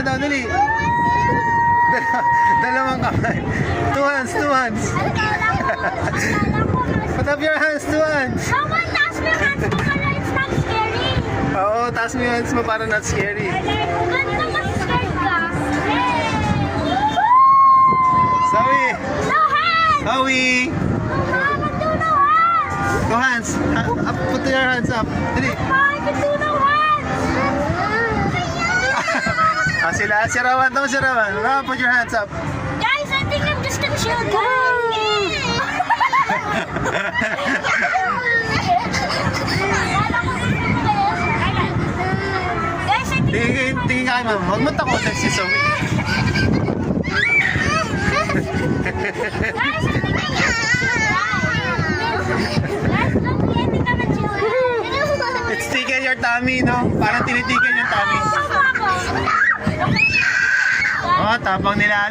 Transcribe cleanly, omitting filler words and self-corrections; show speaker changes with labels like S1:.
S1: mo daw, dali. Dalawang kamay. Two hands, two hands. Put up your hands, two hands.
S2: Come on, taas mo yung hands mo para it's not scary.
S1: Oo, taas mo yung hands mo para not scary.
S2: Ganito mas scared ka.
S1: Zoe!
S2: No hands!
S1: Zoe!
S2: I can do no hands!
S1: Two hands. Up, put your hands up. Dali.
S2: I can do no hands!
S1: Sila, si Rawan. Tama si Rawan. Rawan, put your hands up.
S2: Guys, I think I'm just a chill guy. Guys, I think
S1: Tingin ka kay ma'am. Huwag mo takutin si Zoe.
S2: Guys, I think I'm just a chill guy. Guys, look, I think I'm a chill guy.
S1: It's tickle your tummy, no? Parang tinitigan yung tummy.
S2: Sama ako.
S1: Oh, tapang nila.